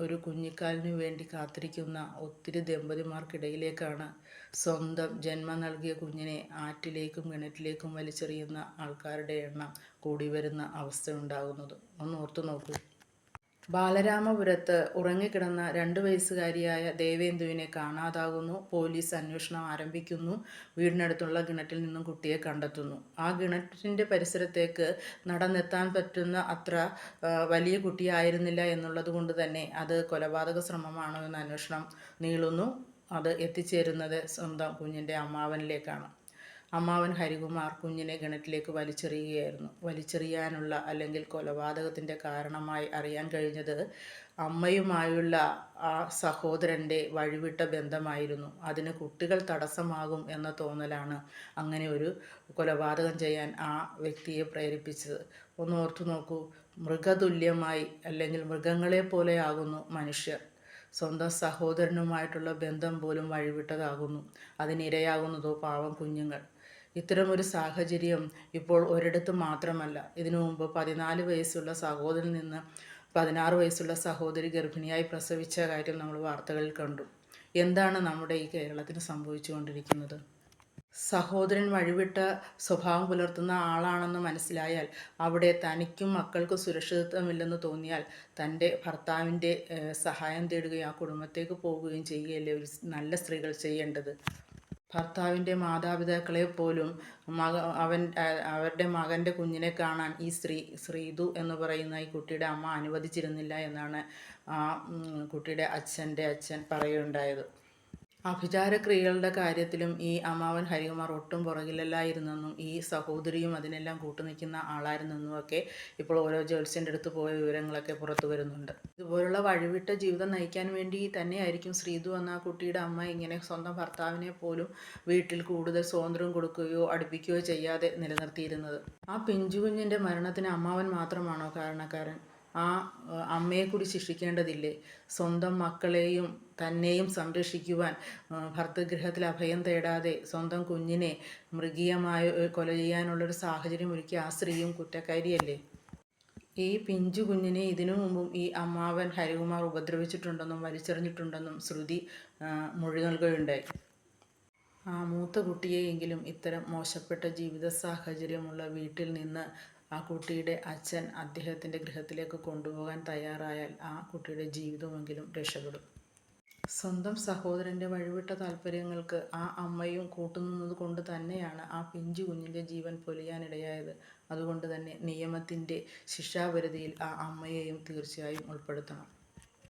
ഒരു കുഞ്ഞിക്കാലിനു വേണ്ടി കാത്തിരിക്കുന്ന ഒത്തിരി ദമ്പതിമാർക്കിടയിലേക്കാണ് സ്വന്തം ജന്മം നൽകിയ കുഞ്ഞിനെ ആറ്റിലേക്കും കിണറ്റിലേക്കും വലിച്ചെറിയുന്ന ആൾക്കാരുടെ എണ്ണം കൂടി വരുന്ന അവസ്ഥയുണ്ടാകുന്നത്. ഒന്ന് ഓർത്തു നോക്കൂ. ബാലരാമപുരത്ത് ഉറങ്ങിക്കിടന്ന 2 വയസ്സുകാരിയായ ദേവേന്ദുവിനെ കാണാതാകുന്നു. പോലീസ് അന്വേഷണം ആരംഭിക്കുന്നു. വീടിനടുത്തുള്ള കിണറ്റിൽ നിന്നും കുട്ടിയെ കണ്ടെത്തുന്നു. ആ കിണറ്റിൻ്റെ പരിസരത്തേക്ക് നടന്നെത്താൻ പറ്റുന്ന അത്ര വലിയ കുട്ടിയായിരുന്നില്ല എന്നുള്ളത് കൊണ്ട് തന്നെ അത് കൊലപാതക ശ്രമമാണോ എന്ന അന്വേഷണം നീളുന്നു. അത് എത്തിച്ചേരുന്നത് സ്വന്തം കുഞ്ഞിൻ്റെ അമ്മാവനിലേക്കാണ്. അമ്മാവൻ ഹരികുമാർ കുഞ്ഞിനെ കിണറ്റിലേക്ക് വലിച്ചെറിയുകയായിരുന്നു. വലിച്ചെറിയാനുള്ള അല്ലെങ്കിൽ കൊലപാതകത്തിൻ്റെ കാരണമായി അറിയാൻ കഴിഞ്ഞത് അമ്മയുമായുള്ള ആ സഹോദരൻ്റെ വഴിവിട്ട ബന്ധമായിരുന്നു. അതിന് കുട്ടികൾ തടസ്സമാകും എന്ന തോന്നലാണ് അങ്ങനെ ഒരു കൊലപാതകം ചെയ്യാൻ ആ വ്യക്തിയെ പ്രേരിപ്പിച്ചത്. ഒന്ന് ഓർത്തു നോക്കൂ. മൃഗതുല്യമായി അല്ലെങ്കിൽ മൃഗങ്ങളെ പോലെയാകുന്നു മനുഷ്യർ. സ്വന്തം സഹോദരനുമായിട്ടുള്ള ബന്ധം പോലും വഴിവിട്ടതാകുന്നു. അതിനിരയാകുന്നതോ പാവം കുഞ്ഞുങ്ങൾ. ഇത്തരമൊരു സാഹചര്യം ഇപ്പോൾ ഒരിടത്ത് മാത്രമല്ല. ഇതിനു മുമ്പ് 14 വയസ്സുള്ള സഹോദരനിൽ നിന്ന് 16 വയസ്സുള്ള സഹോദരി ഗർഭിണിയായി പ്രസവിച്ച കാര്യം നമ്മൾ വാർത്തകളിൽ കണ്ടു. എന്താണ് നമ്മുടെ ഈ കേരളത്തിന് സംഭവിച്ചുകൊണ്ടിരിക്കുന്നത്? സഹോദരൻ വഴിവിട്ട സ്വഭാവം പുലർത്തുന്ന ആളാണെന്ന് മനസ്സിലായാൽ, അവിടെ തനിക്കും മക്കൾക്കും സുരക്ഷിതത്വമില്ലെന്ന് തോന്നിയാൽ തൻ്റെ ഭർത്താവിൻ്റെ സഹായം തേടുകയും ആ കുടുംബത്തേക്ക് പോവുകയും ചെയ്യുകയല്ലേ ഒരു നല്ല സ്ത്രീകൾ ചെയ്യേണ്ടത്. ഭർത്താവിൻ്റെ മാതാപിതാക്കളെ പോലും അവരുടെ മകൻ്റെ കുഞ്ഞിനെ കാണാൻ ഈ ശ്രീതു എന്ന് പറയുന്ന ഈ കുട്ടിയുടെ അമ്മ അനുവദിച്ചിരുന്നില്ല എന്നാണ് ആ കുട്ടിയുടെ അച്ഛൻ പറയുകയുണ്ടായത്. അഭിചാരക്രിയകളുടെ കാര്യത്തിലും ഈ അമ്മാവൻ ഹരികുമാർ ഒട്ടും പുറകിലല്ലായിരുന്നെന്നും ഈ സഹോദരിയും അതിനെല്ലാം കൂട്ടുനിൽക്കുന്ന ആളായിരുന്നെന്നുമൊക്കെ ഇപ്പോൾ ഓരോ ജ്യോത്സ്യൻ്റെ അടുത്ത് പോയ വിവരങ്ങളൊക്കെ പുറത്തു വരുന്നുണ്ട്. ഇതുപോലുള്ള വഴിവിട്ട ജീവിതം നയിക്കാൻ വേണ്ടി തന്നെയായിരിക്കും ശ്രീതു എന്ന ആ കുട്ടിയുടെ അമ്മ ഇങ്ങനെ സ്വന്തം ഭർത്താവിനെ പോലും വീട്ടിൽ കൂടുതൽ സ്വാതന്ത്ര്യം കൊടുക്കുകയോ അടുപ്പിക്കുകയോ ചെയ്യാതെ നിലനിർത്തിയിരുന്നത്. ആ പിഞ്ചുകുഞ്ഞിൻ്റെ മരണത്തിന് അമ്മാവൻ മാത്രമാണോ കാരണക്കാരൻ? ആ അമ്മയെ കൂടി ശിക്ഷിക്കേണ്ടതില്ലേ? സ്വന്തം മക്കളെയും തന്നെയും സംരക്ഷിക്കുവാൻ ഭർതൃഗൃഹത്തിൽ അഭയം തേടാതെ സ്വന്തം കുഞ്ഞിനെ മൃഗീയമായി കൊല ചെയ്യാനുള്ളൊരു സാഹചര്യം ഒരുക്കിയ ആ സ്ത്രീയും കുറ്റക്കാരിയല്ലേ? ഈ പിഞ്ചു കുഞ്ഞിനെ ഇതിനു മുമ്പും ഈ അമ്മാവൻ ഹരികുമാർ ഉപദ്രവിച്ചിട്ടുണ്ടെന്നും വലിച്ചെറിഞ്ഞിട്ടുണ്ടെന്നും ശ്രുതി മൊഴി നൽകുകയുണ്ടായി. ആ മൂത്ത കുട്ടിയെയെങ്കിലും ഇത്തരം മോശപ്പെട്ട ജീവിത സാഹചര്യമുള്ള വീട്ടിൽ നിന്ന് ആ കുട്ടിയുടെ അച്ഛൻ അദ്ദേഹത്തിൻ്റെ ഗൃഹത്തിലേക്ക് കൊണ്ടുപോകാൻ തയ്യാറായാൽ ആ കുട്ടിയുടെ ജീവിതമെങ്കിലും രക്ഷപ്പെടും. സ്വന്തം സഹോദരൻ്റെ വഴിവിട്ട താല്പര്യങ്ങൾക്ക് ആ അമ്മയും കൂട്ടുനിന്നത് കൊണ്ട് തന്നെയാണ് ആ പിഞ്ചു കുഞ്ഞിൻ്റെ ജീവൻ പൊലിയാനിടയായത്. അതുകൊണ്ട് തന്നെ നിയമത്തിൻ്റെ ശിക്ഷാപരിധിയിൽ ആ അമ്മയെയും തീർച്ചയായും ഉൾപ്പെടുത്തണം.